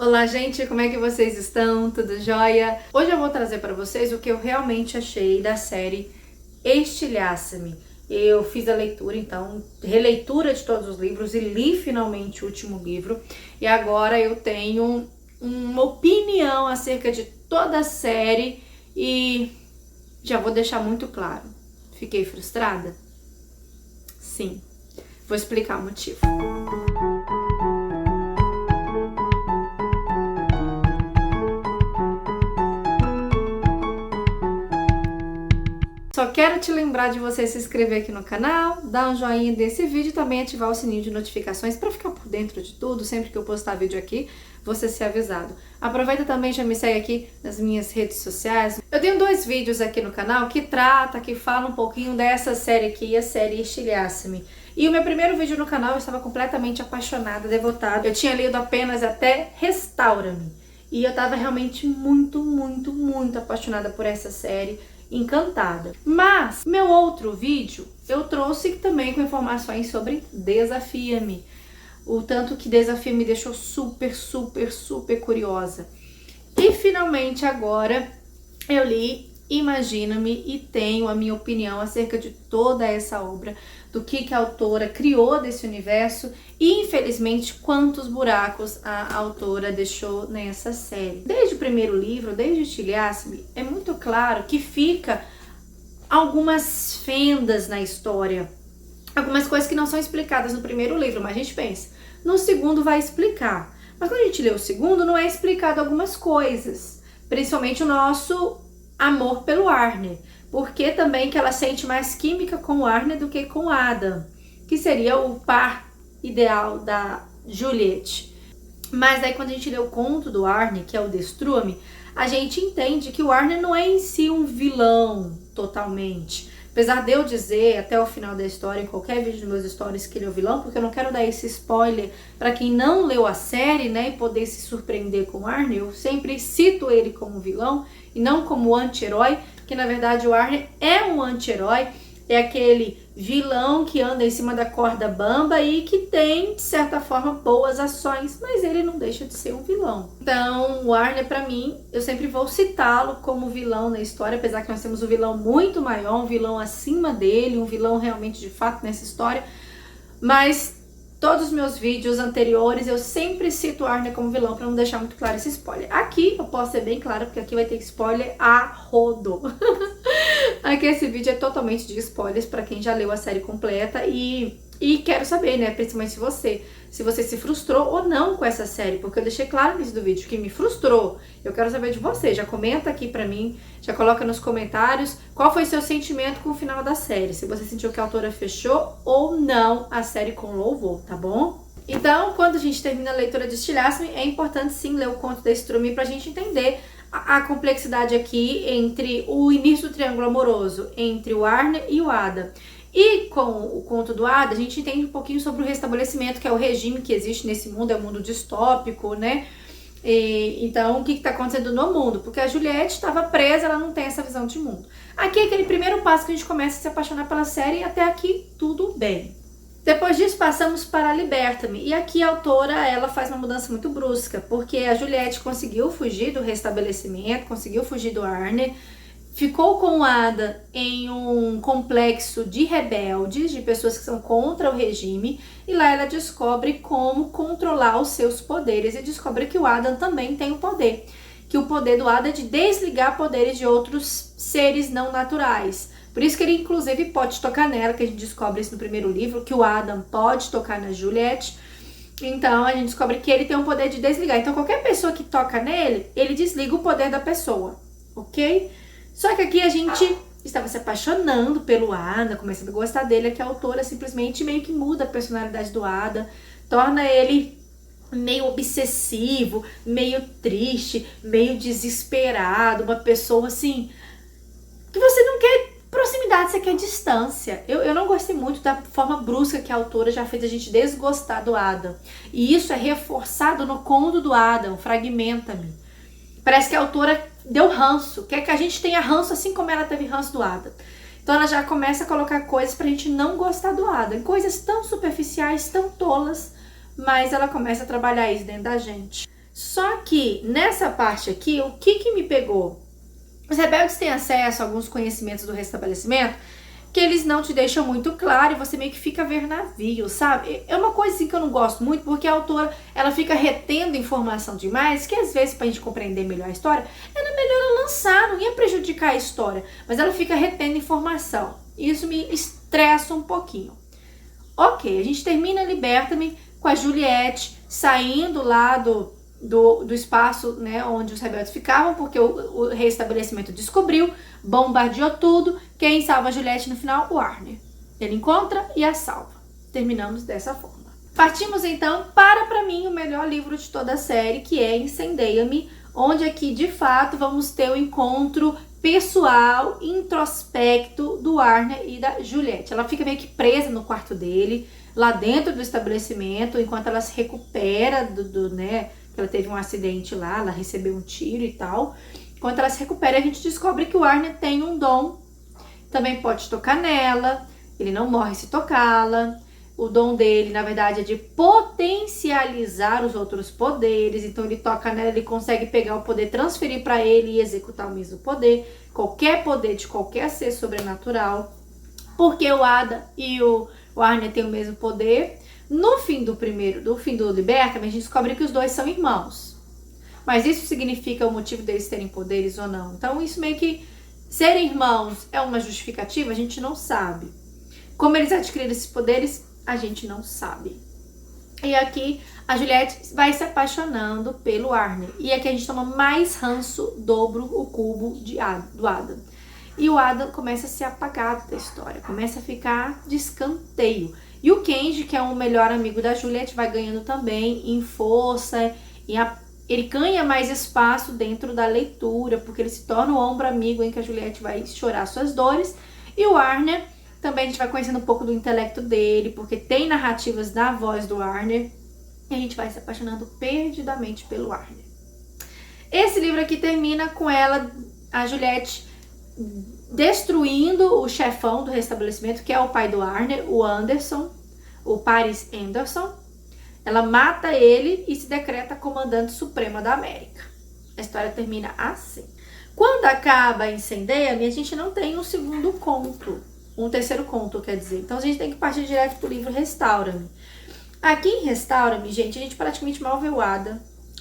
Olá, gente, como é que vocês estão? Tudo jóia? Hoje eu vou trazer para vocês o que eu realmente achei da série Estilhaça-me. Eu fiz a leitura, então, releitura de todos os livros e li finalmente o último livro. E agora eu tenho uma opinião acerca de toda a série e já vou deixar muito claro. Fiquei frustrada? Sim. Vou explicar o motivo. Só quero te lembrar de você se inscrever aqui no canal, dar um joinha desse vídeo e também ativar o sininho de notificações para ficar por dentro de tudo. Sempre que eu postar vídeo aqui, você ser avisado. Aproveita também, já me segue aqui nas minhas redes sociais. Eu tenho 2 vídeos aqui no canal que falam um pouquinho dessa série aqui, a série Estilhaça-me. E o meu primeiro vídeo no canal eu estava completamente apaixonada, devotada. Eu tinha lido apenas até Restaura-me. E eu estava realmente muito apaixonada por essa série. Encantada. Mas meu outro vídeo eu trouxe também com informações sobre Desafia-me. O tanto que Desafia me deixou super curiosa. E finalmente agora eu li Imagina-me e tenho a minha opinião acerca de toda essa obra, do que a autora criou desse universo e, infelizmente, quantos buracos a autora deixou nessa série. Desde o primeiro livro, desde Estilhaça-me, é muito claro que fica algumas fendas na história, algumas coisas que não são explicadas no primeiro livro, mas a gente pensa, no segundo vai explicar. Mas quando a gente lê o segundo, não é explicado algumas coisas, principalmente o nosso amor pelo Arne, porque também que ela sente mais química com o Arne do que com o Adam, que seria o par ideal da Juliette. Mas aí quando a gente lê o conto do Arne, que é o Destrua-me, a gente entende que o Arne não é em si um vilão totalmente. Apesar de eu dizer até o final da história, em qualquer vídeo dos meus stories, que ele é o vilão, porque eu não quero dar esse spoiler para quem não leu a série, né, e poder se surpreender com o Arne, eu sempre cito ele como vilão e não como anti-herói, que na verdade o Arne é um anti-herói, é aquele vilão que anda em cima da corda bamba e que tem, de certa forma, boas ações, mas ele não deixa de ser um vilão. Então, o Arne, pra mim, eu sempre vou citá-lo como vilão na história, apesar que nós temos um vilão muito maior, um vilão acima dele, um vilão realmente de fato nessa história, mas todos os meus vídeos anteriores eu sempre cito o Arne como vilão para não deixar muito claro esse spoiler. Aqui eu posso ser bem clara, porque aqui vai ter spoiler a rodo. Aqui esse vídeo é totalmente de spoilers para quem já leu a série completa e quero saber, né, principalmente se você se frustrou ou não com essa série, porque eu deixei claro no início do vídeo que me frustrou. Eu quero saber de você, já comenta aqui pra mim, já coloca nos comentários qual foi seu sentimento com o final da série, se você sentiu que a autora fechou ou não a série com louvor, tá bom? Então, quando a gente termina a leitura de Estilhaça-me, é importante sim ler o conto da Destrua-me pra gente entender a complexidade aqui entre o início do triângulo amoroso, entre o Arne e o Adam. E com o conto do Ada, a gente entende um pouquinho sobre o restabelecimento, que é o regime que existe nesse mundo, é um mundo distópico, né? Então, o que está acontecendo no mundo? Porque a Juliette estava presa, ela não tem essa visão de mundo. Aqui é aquele primeiro passo que a gente começa a se apaixonar pela série e até aqui tudo bem. Depois disso, passamos para Liberta-me. E aqui a autora, ela faz uma mudança muito brusca, porque a Juliette conseguiu fugir do restabelecimento, conseguiu fugir do Arne, ficou com o Ada em um complexo de rebeldes, de pessoas que são contra o regime, e lá ela descobre como controlar os seus poderes e descobre que o Adam também tem o poder, que o poder do Adam é de desligar poderes de outros seres não naturais. Por isso que ele inclusive pode tocar nela, que a gente descobre isso no primeiro livro, que o Adam pode tocar na Juliette. Então a gente descobre que ele tem o poder de desligar. Então qualquer pessoa que toca nele, ele desliga o poder da pessoa, ok? Só que aqui a gente estava se apaixonando pelo Adam, começando a gostar dele, é que a autora simplesmente meio que muda a personalidade do Adam, torna ele meio obsessivo, meio triste, meio desesperado, uma pessoa assim, que você não quer proximidade, você quer distância. Eu não gostei muito da forma brusca que a autora já fez a gente desgostar do Adam. E isso é reforçado no conto do Adam, Fragmenta-me. Parece que a autora deu ranço, quer que a gente tenha ranço assim como ela teve ranço do Adam. Então ela já começa a colocar coisas pra gente não gostar do Adam, coisas tão superficiais, tão tolas, mas ela começa a trabalhar isso dentro da gente. Só que nessa parte aqui, o que me pegou? Os rebeldes têm acesso a alguns conhecimentos do restabelecimento que eles não te deixam muito claro e você meio que fica a ver navio, sabe? É uma coisa assim que eu não gosto muito, porque a autora, ela fica retendo informação demais, que às vezes pra gente compreender melhor a história, era melhor ela lançar, não ia prejudicar a história, mas ela fica retendo informação. Isso me estressa um pouquinho. Ok, a gente termina Liberta-me com a Juliette saindo lá do espaço, né, onde os rebeldes ficavam, porque o reestabelecimento descobriu, bombardeou tudo. Quem salva a Juliette no final? O Arner. Ele encontra e a salva. Terminamos dessa forma. Partimos então para mim, o melhor livro de toda a série, que é Incendeia-me, onde aqui, de fato, vamos ter o encontro pessoal, introspecto do Arner e da Juliette. Ela fica meio que presa no quarto dele, lá dentro do estabelecimento, enquanto ela se recupera né, ela teve um acidente lá, ela recebeu um tiro e tal. Enquanto ela se recupera, a gente descobre que o Arner tem um dom, também pode tocar nela, ele não morre se tocá-la. O dom dele, na verdade, é de potencializar os outros poderes. Então ele toca nela, ele consegue pegar o poder, transferir para ele e executar o mesmo poder. Qualquer poder de qualquer ser sobrenatural. Porque o Ada e o Arner têm o mesmo poder. No fim do Liberta-me, a gente descobre que os dois são irmãos. Mas isso significa o motivo deles terem poderes ou não? Então isso meio que serem irmãos é uma justificativa, a gente não sabe. Como eles adquiriram esses poderes, a gente não sabe. E aqui a Juliette vai se apaixonando pelo Arner. E aqui a gente toma mais ranço, dobro o cubo do Adam. E o Adam começa a se apagar da história, começa a ficar de escanteio. E o Kenji, que é o melhor amigo da Juliette, vai ganhando também em força, ele ganha mais espaço dentro da leitura, porque ele se torna o ombro amigo em que a Juliette vai chorar suas dores. E o Arner, também a gente vai conhecendo um pouco do intelecto dele, porque tem narrativas na voz do Arner, e a gente vai se apaixonando perdidamente pelo Arner. Esse livro aqui termina com ela, a Juliette, destruindo o chefão do restabelecimento, que é o pai do Arner, o Anderson, o Paris Anderson. Ela mata ele e se decreta comandante suprema da América. A história termina assim. Quando acaba Incendeia-me, a gente não tem um segundo conto, um terceiro conto, quer dizer. Então a gente tem que partir direto pro livro Restaura-me. Aqui em Restaura-me, gente, a gente praticamente mal vê o Adam.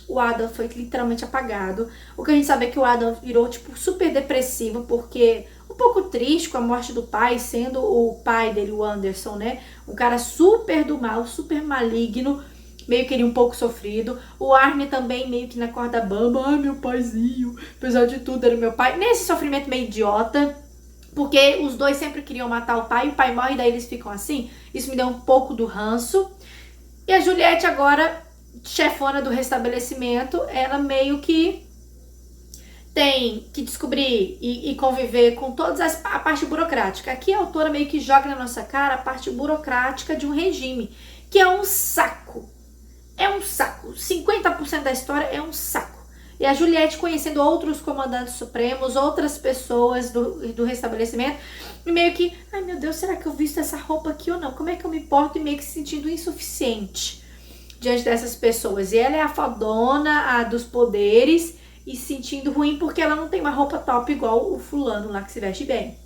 O Adam foi literalmente apagado. O que a gente sabe é que o Adam virou, tipo, super depressivo, porque um pouco triste com a morte do pai, sendo o pai dele, o Anderson, né? Um cara super do mal, super maligno, meio que ele um pouco sofrido. O Arner também meio que na corda bamba. Ai, meu paizinho, apesar de tudo, era meu pai. Nesse sofrimento meio idiota, porque os dois sempre queriam matar o pai morre, daí eles ficam assim. Isso me deu um pouco do ranço. E a Juliette agora, chefona do restabelecimento, ela meio que tem que descobrir e conviver com toda a parte burocrática. Aqui a autora meio que joga na nossa cara a parte burocrática de um regime, que é um saco. É um saco. 50% da história é um saco. E a Juliette conhecendo outros comandantes supremos, outras pessoas do restabelecimento, e meio que, ai meu Deus, será que eu visto essa roupa aqui ou não? Como é que eu me porto? E meio que se sentindo insuficiente diante dessas pessoas. E ela é a fodona, a dos poderes, e se sentindo ruim porque ela não tem uma roupa top igual o fulano lá que se veste bem.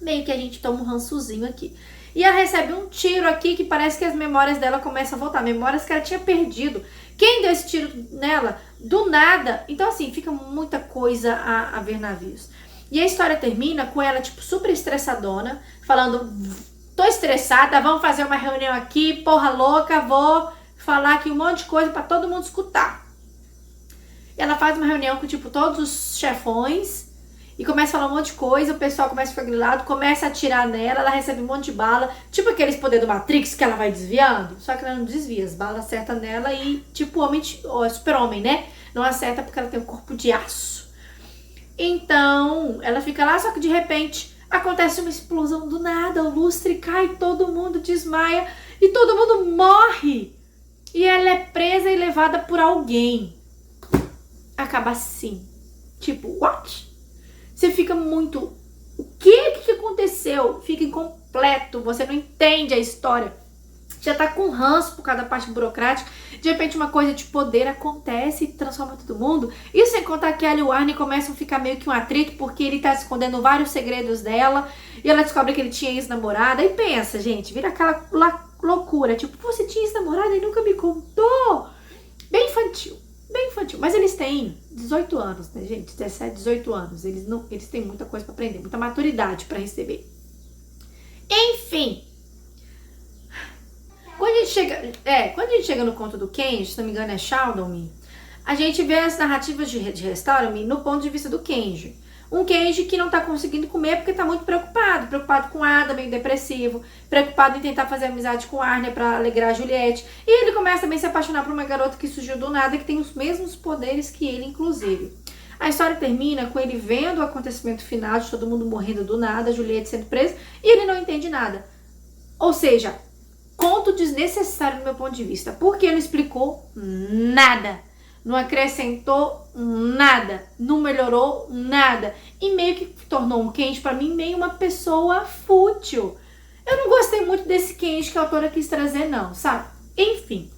Meio que a gente toma um rançozinho aqui. E ela recebe um tiro aqui que parece que as memórias dela começam a voltar. Memórias que ela tinha perdido. Quem deu esse tiro nela? Do nada. Então assim, fica muita coisa a ver navios. E a história termina com ela, tipo, super estressadona, falando, tô estressada, vamos fazer uma reunião aqui, porra louca, vou falar aqui um monte de coisa pra todo mundo escutar. Ela faz uma reunião com, tipo, todos os chefões e começa a falar um monte de coisa, o pessoal começa a ficar grilado, começa a atirar nela, ela recebe um monte de bala, tipo aqueles poderes do Matrix que ela vai desviando, só que ela não desvia, as balas acertam nela e, tipo, super-homem, né? Não acerta porque ela tem um corpo de aço. Então, ela fica lá, só que de repente acontece uma explosão do nada, o lustre cai, todo mundo desmaia e todo mundo morre. E ela é presa e levada por alguém. Acaba assim. Tipo, what? Você fica muito... O que aconteceu? Fica incompleto. Você não entende a história. já tá com ranço por causa da parte burocrática, de repente uma coisa de poder acontece e transforma todo mundo. E sem contar que ela e o Arnie começam a ficar meio que um atrito, porque ele tá escondendo vários segredos dela, e ela descobre que ele tinha ex-namorada, e pensa, gente, vira aquela loucura, tipo, você tinha ex-namorada e nunca me contou. Bem infantil, mas eles têm 18 anos, né, gente, 17, 18 anos, eles têm muita coisa pra aprender, muita maturidade pra receber. Enfim, quando a gente chega no conto do Kenji, se não me engano é Shadow-me, a gente vê as narrativas de Restaura-me no ponto de vista do Kenji. Um Kenji que não tá conseguindo comer porque tá muito preocupado com Ada, meio depressivo, preocupado em tentar fazer amizade com Arnie pra alegrar a Juliette. E ele começa também a se apaixonar por uma garota que surgiu do nada, que tem os mesmos poderes que ele, inclusive. A história termina com ele vendo o acontecimento final de todo mundo morrendo do nada, a Juliette sendo presa, e ele não entende nada. Ou seja, conto desnecessário do meu ponto de vista, porque não explicou nada, não acrescentou nada, não melhorou nada, e meio que tornou um Kenji pra mim meio uma pessoa fútil. Eu não gostei muito desse Kenji que a autora quis trazer não, sabe? Enfim,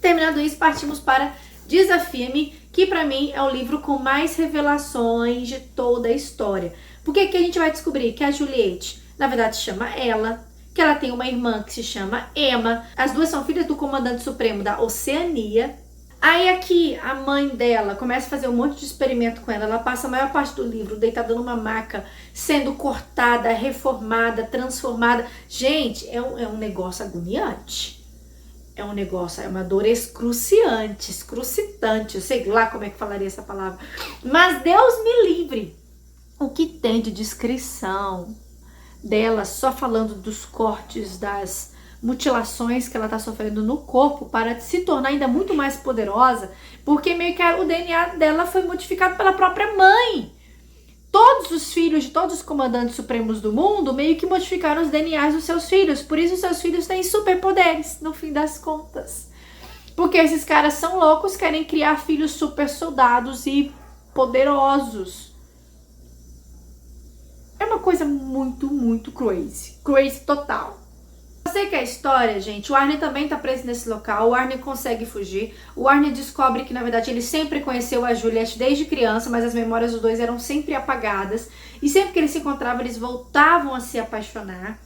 terminando isso, partimos para Desafia-me, que pra mim é o livro com mais revelações de toda a história. Porque aqui a gente vai descobrir que a Juliette, na verdade, se chama Ela, que ela tem uma irmã que se chama Emma. As duas são filhas do comandante supremo da Oceania. Aí aqui a mãe dela começa a fazer um monte de experimento com ela. Ela passa a maior parte do livro deitada numa maca, sendo cortada, reformada, transformada. Gente, é um negócio agoniante. É um negócio, é uma dor excruciante, sei lá como é que falaria essa palavra. Mas Deus me livre. O que tem de descrição dela só falando dos cortes, das mutilações que ela tá sofrendo no corpo para se tornar ainda muito mais poderosa, porque meio que o DNA dela foi modificado pela própria mãe. Todos os filhos de todos os comandantes supremos do mundo meio que modificaram os DNAs dos seus filhos, por isso os seus filhos têm superpoderes, no fim das contas. Porque esses caras são loucos, querem criar filhos super soldados e poderosos. É uma coisa muito crazy. Crazy total. Eu sei que a história, gente, o Arnie também tá preso nesse local, o Arnie consegue fugir, o Arnie descobre que, na verdade, ele sempre conheceu a Juliette desde criança, mas as memórias dos dois eram sempre apagadas, e sempre que eles se encontravam, eles voltavam a se apaixonar.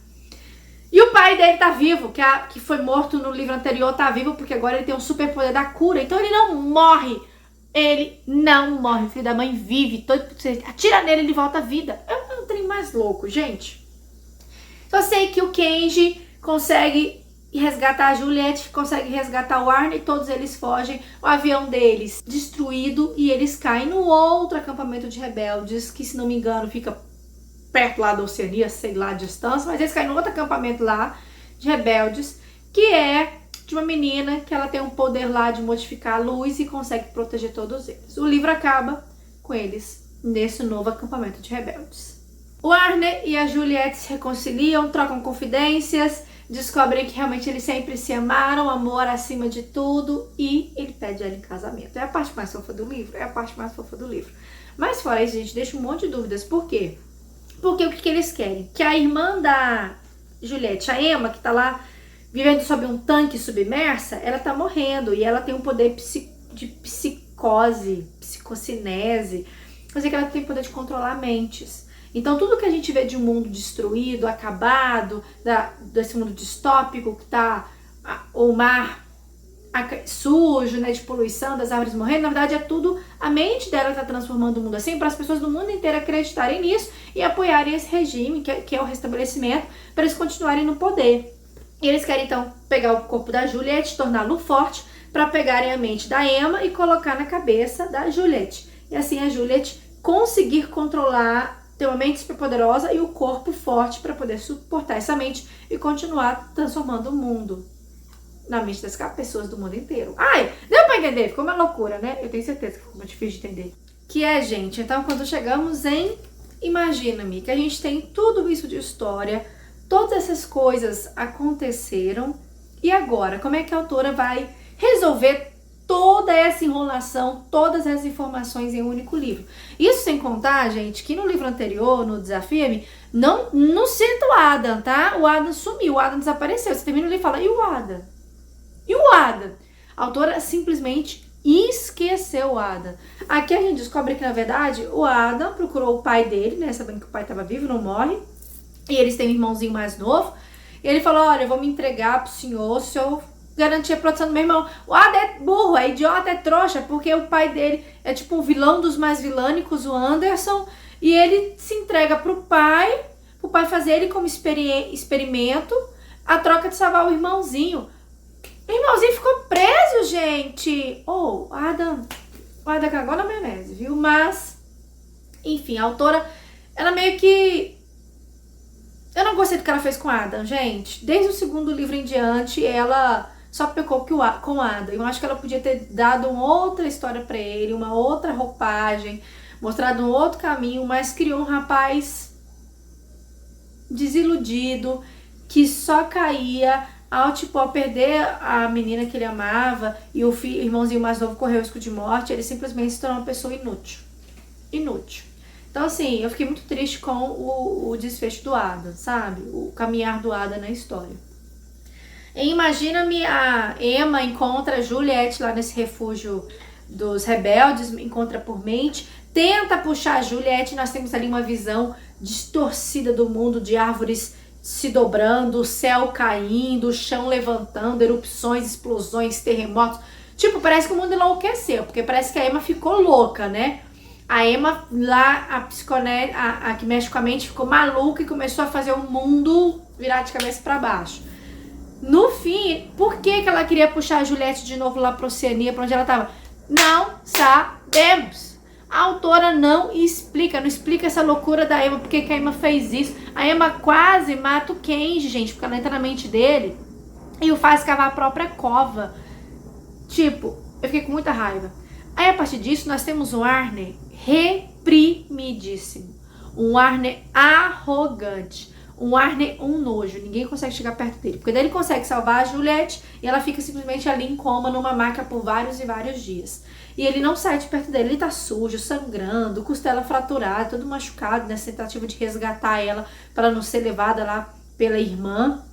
E o pai dele tá vivo, que foi morto no livro anterior, tá vivo, porque agora ele tem um superpoder da cura, então ele não morre. Ele não morre, o filho da mãe vive, você atira nele, ele volta à vida. É um trem mais louco, gente. Só sei que o Kenji consegue resgatar a Juliette, consegue resgatar o Arnie, todos eles fogem, o avião deles destruído e eles caem no outro acampamento de rebeldes, que se não me engano fica perto lá da Oceania, sei lá a distância, mas eles caem no outro acampamento lá de rebeldes, que é de uma menina que ela tem um poder lá de modificar a luz e consegue proteger todos eles. O livro acaba com eles nesse novo acampamento de rebeldes. O Arnie e a Juliette se reconciliam, trocam confidências, descobrem que realmente eles sempre se amaram, amor acima de tudo, e ele pede ela em casamento. É a parte mais fofa do livro? É a parte mais fofa do livro. Mas fora isso, gente, deixa um monte de dúvidas. Por quê? Porque o que eles querem? Que a irmã da Juliette, a Emma, que tá lá vivendo sob um tanque submersa, ela tá morrendo, e ela tem um poder de psicose, psicocinese, quer dizer que ela tem poder de controlar mentes. Então tudo que a gente vê de um mundo destruído, acabado, desse mundo distópico que tá o mar sujo, né, de poluição, das árvores morrendo, na verdade é tudo a mente dela que tá transformando o mundo assim, para as pessoas do mundo inteiro acreditarem nisso e apoiarem esse regime, que é o restabelecimento, para eles continuarem no poder. E eles querem então pegar o corpo da Juliette, torná-lo forte, para pegarem a mente da Emma e colocar na cabeça da Juliette. E assim a Juliette conseguir controlar, ter uma mente super poderosa e o corpo forte para poder suportar essa mente e continuar transformando o mundo na mente das pessoas do mundo inteiro. Ai, deu pra entender? Ficou uma loucura, né? Eu tenho certeza que ficou muito difícil de entender. Que é, gente, então quando chegamos em Imagina-me, que a gente tem tudo isso de história, todas essas coisas aconteceram, e agora, como é que a autora vai resolver toda essa enrolação, todas essas informações em um único livro. Isso sem contar, gente, que no livro anterior, no Desafia-me, não cita o Adam, tá? O Adam sumiu, o Adam desapareceu. Você termina o livro e fala, e o Adam? E o Adam? A autora simplesmente esqueceu o Adam. Aqui a gente descobre que, na verdade, o Adam procurou o pai dele, né? Sabendo que o pai estava vivo, não morre. E eles têm um irmãozinho mais novo. E ele falou, olha, eu vou me entregar pro senhor, se eu garantir a proteção do meu irmão. O Adam é burro, é idiota, é trouxa, porque o pai dele é tipo um vilão dos mais vilânicos, o Anderson, e ele se entrega pro pai fazer ele como experimento, a troca de salvar o irmãozinho. O irmãozinho ficou preso, gente! O Adam cagou na maionese, viu? Mas, enfim, a autora, ela meio que... Eu não gostei do que ela fez com o Adam, gente. Desde o segundo livro em diante, ela só pecou com o Adam. Eu acho que ela podia ter dado uma outra história pra ele, uma outra roupagem, mostrado um outro caminho, mas criou um rapaz desiludido, que só caía ao tipo, ao perder a menina que ele amava e o irmãozinho mais novo correu risco de morte, ele simplesmente se tornou uma pessoa inútil. Inútil. Então, assim, eu fiquei muito triste com o desfecho do Adam, sabe? O caminhar do Adam na história. E imagina-me, a Emma encontra a Juliette lá nesse refúgio dos rebeldes, encontra por mente, tenta puxar a Juliette, nós temos ali uma visão distorcida do mundo, de árvores se dobrando, o céu caindo, o chão levantando, erupções, explosões, terremotos. Tipo, parece que o mundo enlouqueceu, porque parece que a Emma ficou louca, né? A Emma lá, a psiconese, a que mexe com a mente, ficou maluca e começou a fazer o mundo virar de cabeça para baixo. No fim, por que ela queria puxar a Juliette de novo lá pra Oceania, pra onde ela tava? Não sabemos. A autora não explica essa loucura da Emma, por que a Emma fez isso. A Emma quase mata o Kenji, gente, porque ela entra na mente dele e o faz cavar a própria cova. Tipo, eu fiquei com muita raiva. Aí, a partir disso, nós temos um Arne reprimidíssimo. Um Arne arrogante. Um Arne, um nojo. Ninguém consegue chegar perto dele. Porque daí ele consegue salvar a Juliette e ela fica simplesmente ali em coma, numa maca por vários e vários dias. E ele não sai de perto dele. Ele tá sujo, sangrando, costela fraturada, todo machucado nessa tentativa de resgatar ela para ela não ser levada lá pela irmã.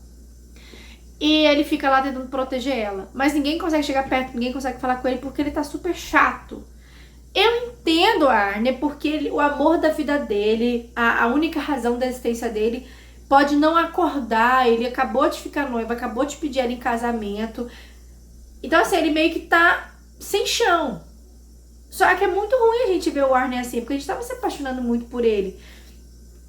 E ele fica lá tentando proteger ela. Mas ninguém consegue chegar perto, ninguém consegue falar com ele porque ele tá super chato. Eu entendo a Arne porque o amor da vida dele, a única razão da existência dele, pode não acordar. Ele acabou de ficar noivo, acabou de pedir ela em casamento. Então assim, ele meio que tá sem chão. Só que é muito ruim a gente ver o Arne assim, porque a gente tava se apaixonando muito por ele.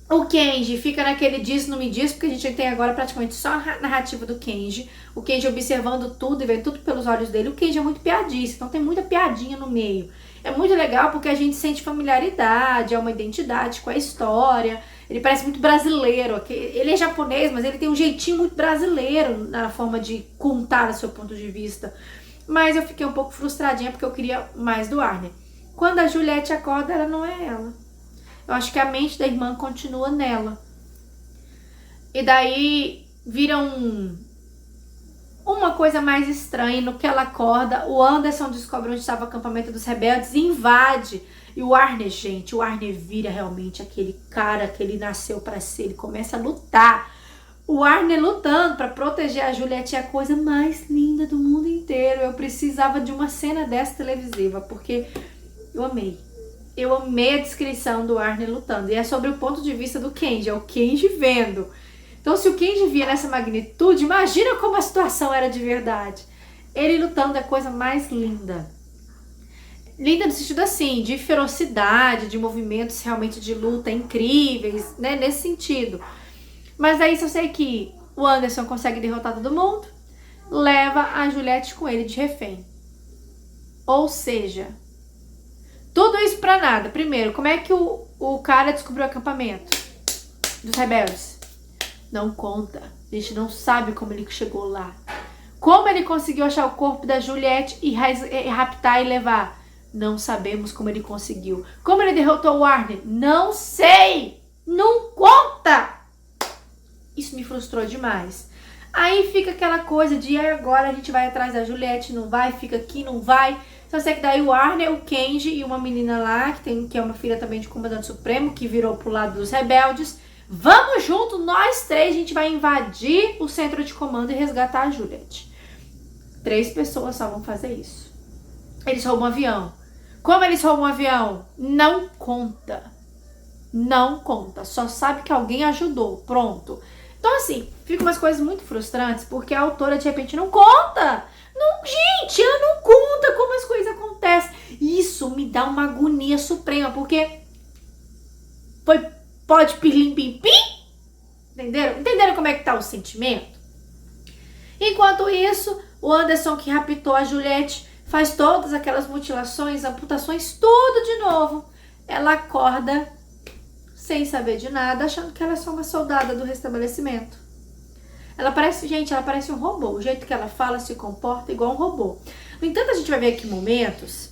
O Kenji fica naquele diz, não me diz, porque a gente tem agora praticamente só a narrativa do Kenji. O Kenji observando tudo e vendo tudo pelos olhos dele. O Kenji é muito piadista, então tem muita piadinha no meio. É muito legal porque a gente sente familiaridade, é uma identidade com a história. Ele parece muito brasileiro. Ele é japonês, mas ele tem um jeitinho muito brasileiro na forma de contar o seu ponto de vista. Mas eu fiquei um pouco frustradinha porque eu queria mais do Arne. Quando a Juliette acorda, ela não é ela. Eu acho que a mente da irmã continua nela. E daí vira uma coisa mais estranha. No que ela acorda, o Anderson descobre onde estava o acampamento dos rebeldes e invade. E o Arne, gente, o Arne vira realmente aquele cara que ele nasceu para ser. Ele começa a lutar. O Arne lutando para proteger a Juliette é a coisa mais linda do mundo inteiro. Eu precisava de uma cena dessa televisiva, porque eu amei. Eu amei a descrição do Arne lutando. E é sobre o ponto de vista do Kenji. É o Kenji vendo. Então, se o Kenji via nessa magnitude, imagina como a situação era de verdade. Ele lutando é a coisa mais linda. Linda no sentido assim, de ferocidade, de movimentos realmente de luta incríveis, né? Nesse sentido. Mas aí, se eu sei que o Anderson consegue derrotar todo mundo, leva a Juliette com ele de refém. Ou seja... tudo isso pra nada. Primeiro, como é que o cara descobriu o acampamento dos rebeldes? Não conta. A gente não sabe como ele chegou lá. Como ele conseguiu achar o corpo da Juliette e raptar e levar? Não sabemos como ele conseguiu. Como ele derrotou o Arne? Não sei! Não conta! Isso me frustrou demais. Aí fica aquela coisa de agora a gente vai atrás da Juliette, não vai, fica aqui, não vai. Só sei que daí o Arner, o Kenji e uma menina lá, que é uma filha também de comandante supremo, que virou pro lado dos rebeldes. Vamos junto, nós três, a gente vai invadir o centro de comando e resgatar a Juliette. 3 pessoas só vão fazer isso. Eles roubam um avião. Como eles roubam um avião? Não conta. Não conta. Só sabe que alguém ajudou. Pronto. Então, assim, fica umas coisas muito frustrantes, porque a autora, de repente, não conta. Não, gente, ela não conta como as coisas acontecem. Isso me dá uma agonia suprema, porque pode pirlim-pim-pim? Entenderam? Entenderam como é que tá o sentimento? Enquanto isso, o Anderson, que raptou a Juliette, faz todas aquelas mutilações, amputações, tudo de novo. Ela acorda sem saber de nada, achando que ela é só uma soldada do restabelecimento. Ela parece, gente, ela parece um robô. O jeito que ela fala, se comporta igual um robô. No entanto, a gente vai ver aqui momentos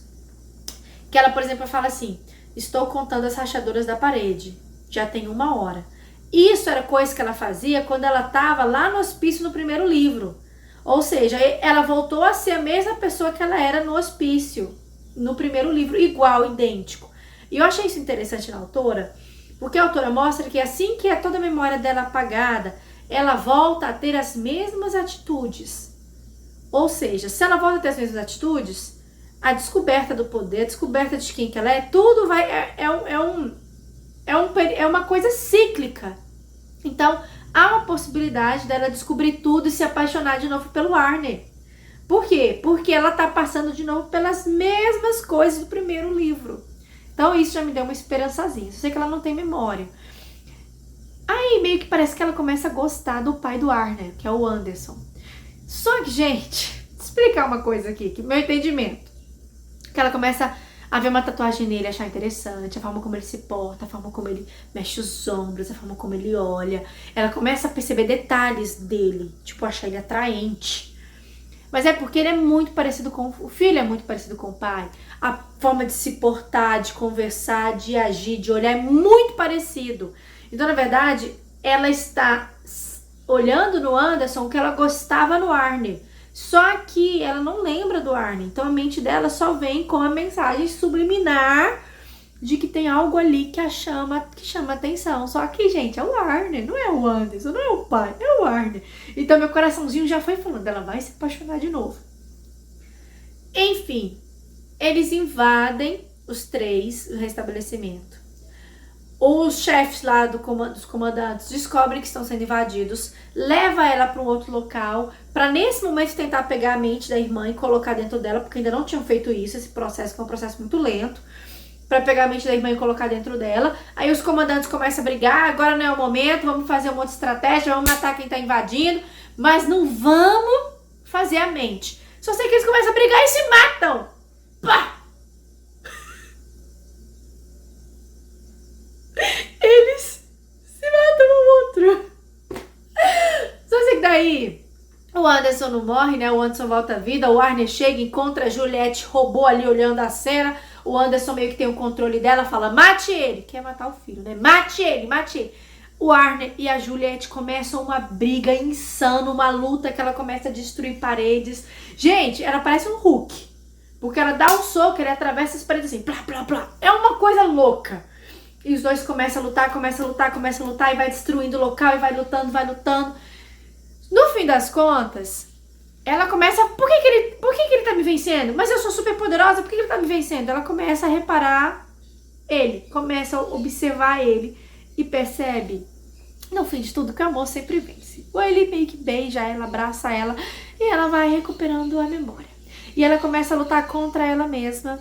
que ela, por exemplo, fala assim: estou contando as rachaduras da parede. Já tem 1 hora. Isso era coisa que ela fazia quando ela estava lá no hospício no primeiro livro. Ou seja, ela voltou a ser a mesma pessoa que ela era no hospício, no primeiro livro, igual, idêntico. E eu achei isso interessante na autora, porque a autora mostra que assim que toda a memória dela apagada, ela volta a ter as mesmas atitudes. Ou seja, se ela volta a ter as mesmas atitudes, a descoberta do poder, a descoberta de quem que ela é, tudo vai... É uma coisa cíclica. Então, há uma possibilidade dela descobrir tudo e se apaixonar de novo pelo Arner. Por quê? Porque ela tá passando de novo pelas mesmas coisas do primeiro livro. Então, isso já me deu uma esperançazinha. Eu sei que ela não tem memória. Aí, meio que parece que ela começa a gostar do pai do Arner, que é o Anderson. Só que, gente, explicar uma coisa aqui, que meu entendimento. Que ela começa a ver uma tatuagem nele, achar interessante, a forma como ele se porta, a forma como ele mexe os ombros, a forma como ele olha. Ela começa a perceber detalhes dele, tipo, achar ele atraente. Mas é porque ele é muito parecido com... O filho é muito parecido com o pai. A forma de se portar, de conversar, de agir, de olhar é muito parecido. Então, na verdade, ela está olhando no Anderson o que ela gostava no Arner. Só que ela não lembra do Arner. Então, a mente dela só vem com a mensagem subliminar de que tem algo ali que chama atenção. Só que, gente, é o Arner, não é o Anderson, não é o pai, é o Arner. Então, meu coraçãozinho já foi falando, ela vai se apaixonar de novo. Enfim, eles invadem os 3 o restabelecimento. Os chefes lá dos comandantes descobrem que estão sendo invadidos, leva ela para um outro local, para nesse momento tentar pegar a mente da irmã e colocar dentro dela, porque ainda não tinham feito isso, esse processo que é um processo muito lento, para pegar a mente da irmã e colocar dentro dela. Aí os comandantes começam a brigar, agora não é o momento, vamos fazer um monte de estratégia, vamos matar quem tá invadindo, mas não vamos fazer a mente. Só sei que eles começam a brigar e se matam. Pá! Eles se matam um outro. Só sei que daí o Anderson não morre, né? O Anderson volta à vida. O Arner chega, encontra a Juliette, robô ali olhando a cena. O Anderson meio que tem o controle dela, fala, mate ele. Quer matar o filho, né? Mate ele, mate ele. O Arner e a Juliette começam uma briga insana, uma luta que ela começa a destruir paredes. Gente, ela parece um Hulk. Porque ela dá um soco, ele atravessa as paredes assim, plá, plá, plá. É uma coisa louca. E os dois começam a lutar e vai destruindo o local e vai lutando. No fim das contas, ela começa... Por que ele tá me vencendo? Mas eu sou super poderosa, por que ele tá me vencendo? Ela começa a reparar ele, começa a observar ele e percebe, no fim de tudo, que o amor sempre vence. Ou ele meio que beija ela, abraça ela e ela vai recuperando a memória. E ela começa a lutar contra ela mesma.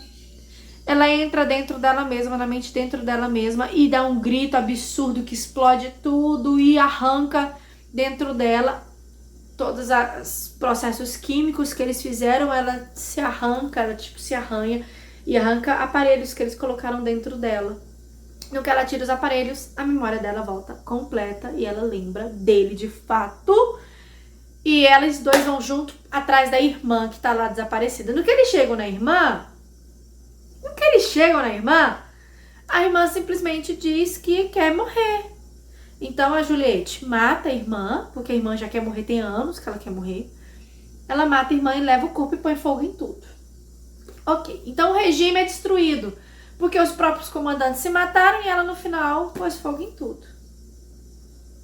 Ela entra dentro dela mesma, na mente dentro dela mesma e dá um grito absurdo que explode tudo e arranca dentro dela todos os processos químicos que eles fizeram. Ela se arranca, ela tipo se arranha e arranca aparelhos que eles colocaram dentro dela. No que ela tira os aparelhos, a memória dela volta completa e ela lembra dele de fato. E eles dois vão junto atrás da irmã que tá lá desaparecida. No que eles chegam na irmã... a irmã simplesmente diz que quer morrer. Então a Juliette mata a irmã, porque a irmã já quer morrer, tem anos que ela quer morrer. Ela mata a irmã e leva o corpo e põe fogo em tudo. Ok, então o regime é destruído, porque os próprios comandantes se mataram e ela no final pôs fogo em tudo.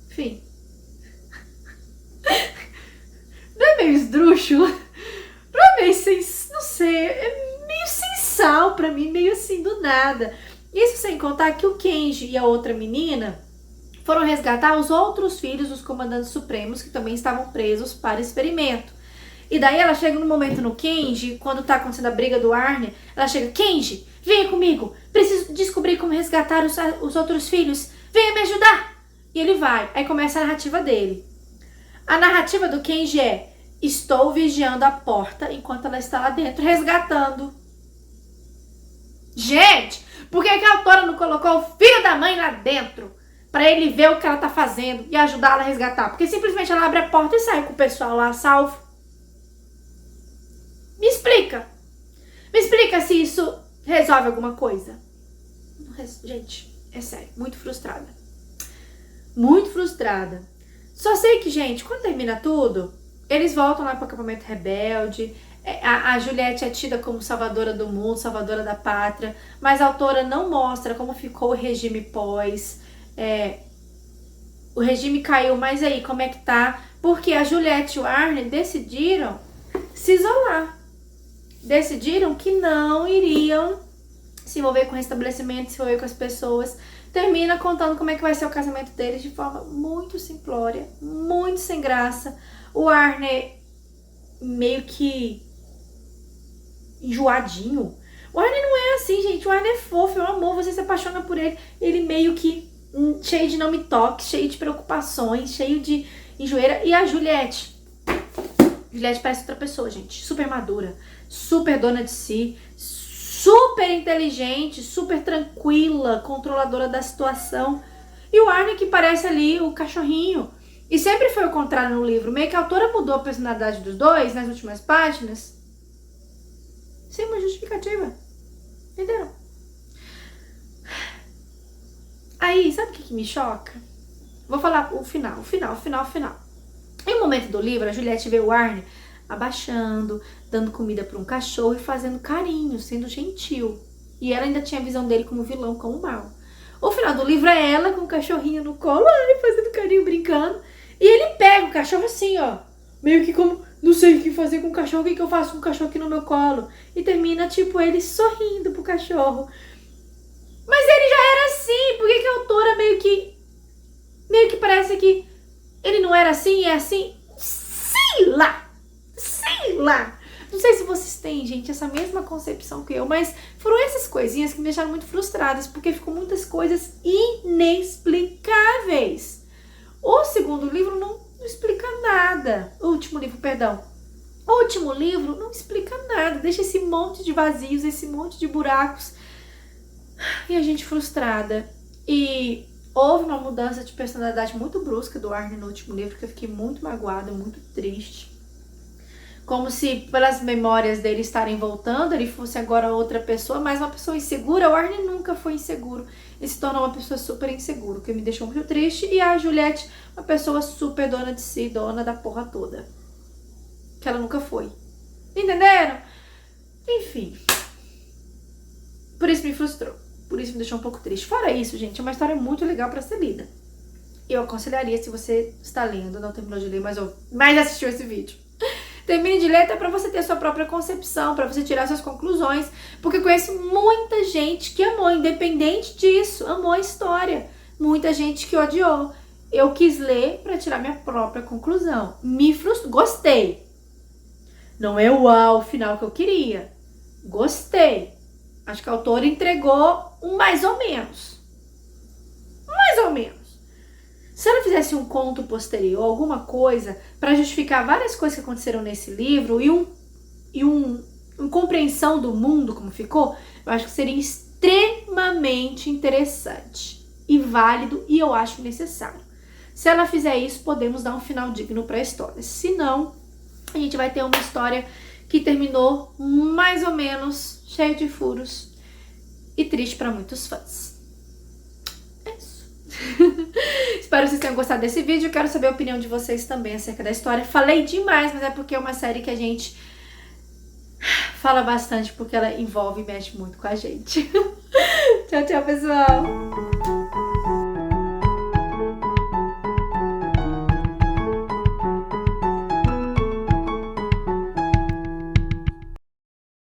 Enfim. Não é meio esdrúxulo? Não é meio não sei, é meio sem sal pra mim, meio assim do nada. Isso sem contar que o Kenji e a outra menina foram resgatar os outros filhos dos comandantes supremos que também estavam presos para experimento. E daí ela chega no momento no Kenji, quando tá acontecendo a briga do Arne, ela chega, Kenji, venha comigo, preciso descobrir como resgatar os outros filhos, venha me ajudar. E ele vai, aí começa a narrativa dele. A narrativa do Kenji é, estou vigiando a porta enquanto ela está lá dentro resgatando. Gente, por que a autora não colocou o filho da mãe lá dentro? Pra ele ver o que ela tá fazendo e ajudá-la a resgatar. Porque simplesmente ela abre a porta e sai com o pessoal lá salvo. Me explica. Me explica se isso resolve alguma coisa. Gente, é sério, muito frustrada. Muito frustrada. Só sei que, gente, quando termina tudo, eles voltam lá pro acampamento rebelde. A Juliette é tida como salvadora do mundo, salvadora da pátria. Mas a autora não mostra como ficou o regime pós. O regime caiu, mas aí, como é que tá? Porque a Juliette e o Arne decidiram se isolar. Decidiram que não iriam se envolver com o restabelecimento, se envolver com as pessoas. Termina contando como é que vai ser o casamento deles de forma muito simplória, muito sem graça. O Arne meio que enjoadinho. O Arne não é assim, gente. O Arne é fofo, é um amor, você se apaixona por ele. Ele meio que cheio de não me toque, cheio de preocupações, cheio de enjoeira. E a Juliette parece outra pessoa, gente. Super madura, super dona de si, super inteligente, super tranquila, controladora da situação. E o Arne que parece ali o cachorrinho. E sempre foi o contrário no livro. Meio que a autora mudou a personalidade dos dois nas últimas páginas. Sem uma justificativa. Entenderam? Aí, sabe o que me choca? Vou falar o final. Em um momento do livro, a Juliette vê o Arne abaixando, dando comida para um cachorro e fazendo carinho, sendo gentil. E ela ainda tinha a visão dele como vilão, como mal. O final do livro é ela com o cachorrinho no colo, Arne fazendo carinho, brincando. E ele pega o cachorro assim, ó. Meio que como, não sei o que fazer com o cachorro, o que eu faço com o cachorro aqui no meu colo? E termina, tipo, ele sorrindo pro cachorro. Mas ele já era assim, por que a autora meio que parece que ele não era assim e é assim? Sei lá. Não sei se vocês têm, gente, essa mesma concepção que eu, mas foram essas coisinhas que me deixaram muito frustradas, porque ficou muitas coisas inexplicáveis. O segundo livro não explica nada. O último livro, perdão. O último livro não explica nada, deixa esse monte de vazios, esse monte de buracos. E a gente frustrada. E houve uma mudança de personalidade muito brusca do Arne no último livro, que eu fiquei muito magoada, muito triste. Como se pelas memórias dele estarem voltando, ele fosse agora outra pessoa, mas uma pessoa insegura. O Arne nunca foi inseguro. Ele se tornou uma pessoa super insegura, o que me deixou muito triste. E a Juliette, uma pessoa super dona de si, dona da porra toda. Que ela nunca foi. Entenderam? Enfim. Por isso me frustrou. Por isso me deixou um pouco triste. Fora isso, gente, é uma história muito legal pra ser lida. Eu aconselharia, se você está lendo, não terminou de ler, mas assistiu esse vídeo. Termine de ler até pra você ter a sua própria concepção, pra você tirar suas conclusões. Porque eu conheço muita gente que amou, independente disso, amou a história. Muita gente que odiou. Eu quis ler pra tirar minha própria conclusão. Me frustrou. Gostei. Não é o final que eu queria. Gostei. Acho que a autora entregou um mais ou menos. Mais ou menos. Se ela fizesse um conto posterior, alguma coisa, para justificar várias coisas que aconteceram nesse livro e uma compreensão do mundo como ficou, eu acho que seria extremamente interessante e válido e eu acho necessário. Se ela fizer isso, podemos dar um final digno para a história. Se não, a gente vai ter uma história que terminou mais ou menos cheio de furos e triste para muitos fãs. É isso. Espero que vocês tenham gostado desse vídeo. Eu quero saber a opinião de vocês também acerca da história. Falei demais, mas é porque é uma série que a gente fala bastante, porque ela envolve e mexe muito com a gente. Tchau, tchau, pessoal!